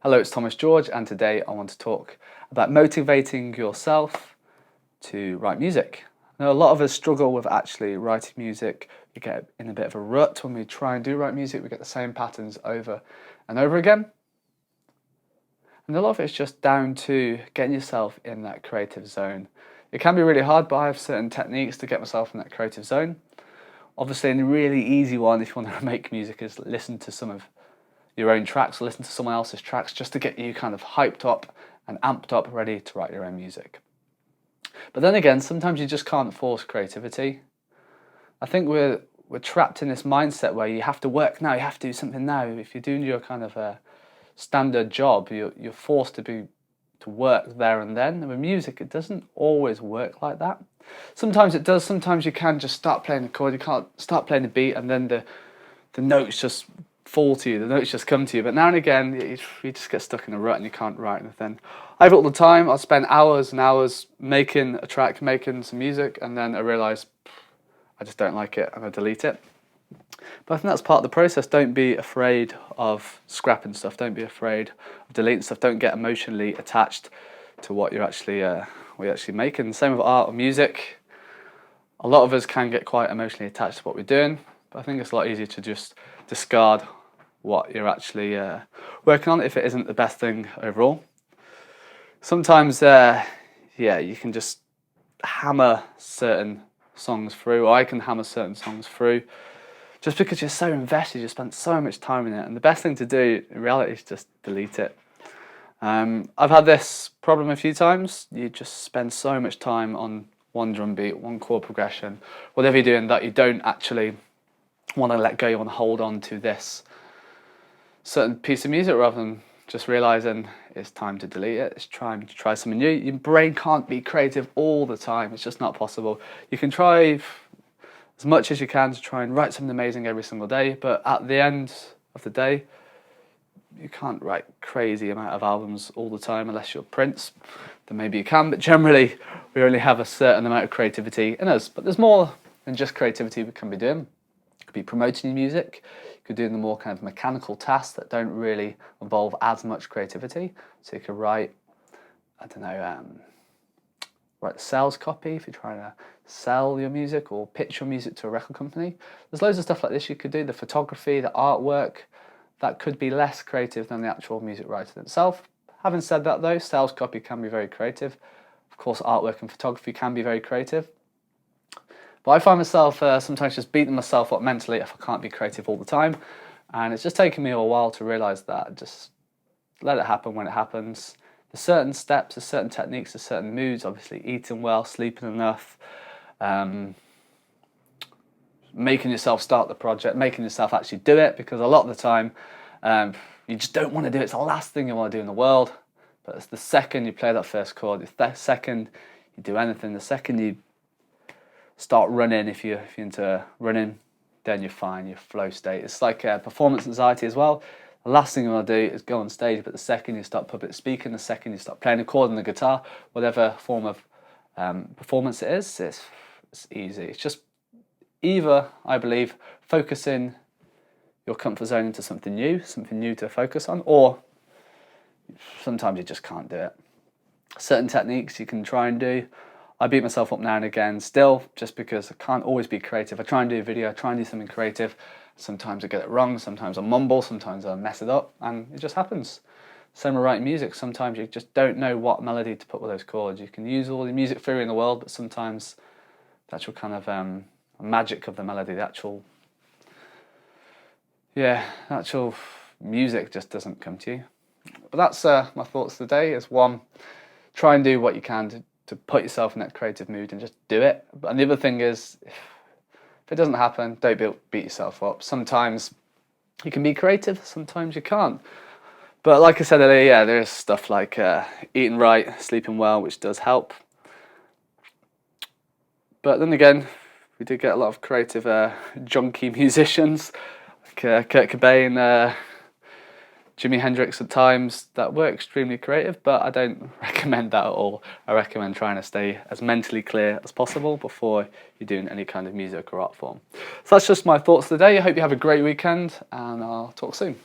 Hello, it's Thomas George, and today I want to talk about motivating yourself to write music. Now, a lot of us struggle with actually writing music. We get in a bit of a rut when we try and write music. We get the same patterns over and over again. And a lot of it's just down to getting yourself in that creative zone. It can be really hard, but I have certain techniques to get myself in that creative zone. Obviously, a really easy one if you want to make music is listen to some of your own tracks or listen to someone else's tracks just to get you kind of hyped up and amped up, ready to write your own music. But then again, sometimes you just can't force creativity. I think we're trapped in this mindset where you have to work now, you have to do something now. If you're doing your kind of a standard job, you're forced to work there and then. And with music, it doesn't always work like that. Sometimes it does. Sometimes you can just start playing a chord, you can't start playing a beat, and then the notes just fall to you, the notes just come to you. But now and again, you just get stuck in a rut and you can't write anything. I have it all the time. I spend hours and hours making a track, making some music, and then I realise I just don't like it and I delete it. But I think that's part of the process. Don't be afraid of scrapping stuff. Don't be afraid of deleting stuff. Don't get emotionally attached to what you're actually making. Same with art or music. A lot of us can get quite emotionally attached to what we're doing, but I think it's a lot easier to just discard what you're actually working on if it isn't the best thing overall. Sometimes, you can just hammer certain songs through, or I can hammer certain songs through, just because you're so invested, you spent so much time in it, and the best thing to do in reality is just delete it. I've had this problem a few times. You just spend so much time on one drum beat, one chord progression, whatever you're doing, that you don't actually want to let go. You want to hold on to this certain piece of music rather than just realizing it's time to delete it. It's time to try something new. Your brain can't be creative all the time. It's just not possible. You can try as much as you can to try and write something amazing every single day, but at the end of the day, you can't write crazy amount of albums all the time unless you're Prince. Then maybe you can, but generally we only have a certain amount of creativity in us. But there's more than just creativity we can be doing. You could be promoting your music. You could do the more kind of mechanical tasks that don't really involve as much creativity. So you could write, write the sales copy if you're trying to sell your music or pitch your music to a record company. There's loads of stuff like this you could do. The photography, the artwork, that could be less creative than the actual music writing itself. Having said that though, sales copy can be very creative. Of course, artwork and photography can be very creative. But I find myself sometimes just beating myself up mentally if I can't be creative all the time. And it's just taken me a while to realise that. Just let it happen when it happens. There's certain steps, there's certain techniques, there's certain moods. Obviously, eating well, sleeping enough, making yourself start the project, making yourself actually do it, because a lot of the time you just don't want to do it. It's the last thing you want to do in the world. But it's the second you play that first chord, the second you do anything, the second you start running, if you're into running, then you're fine, you're flow state. It's like performance anxiety as well. The last thing you want to do is go on stage, but the second you start public speaking, the second you start playing a chord on the guitar, whatever form of performance it is, it's easy. It's just either, I believe, focusing your comfort zone into something new to focus on, or sometimes you just can't do it. Certain techniques you can try and do. I beat myself up now and again still, just because I can't always be creative. I try and do a video, I try and do something creative. Sometimes I get it wrong, sometimes I mumble, sometimes I mess it up, and it just happens. Same with writing music. Sometimes you just don't know what melody to put with those chords. You can use all the music theory in the world, but sometimes the actual kind of magic of the melody, the actual music just doesn't come to you. But that's my thoughts today. Is one, try and do what you can to put yourself in that creative mood and just do it. And the other thing is, if it doesn't happen, don't beat yourself up. Sometimes you can be creative, sometimes you can't. But like I said earlier, there's stuff like eating right, sleeping well, which does help. But then again, we do get a lot of creative junkie musicians, like Kurt Cobain, Jimi Hendrix at times, that were extremely creative, but I don't recommend that at all. I recommend trying to stay as mentally clear as possible before you're doing any kind of music or art form. So that's just my thoughts today. I hope you have a great weekend, and I'll talk soon.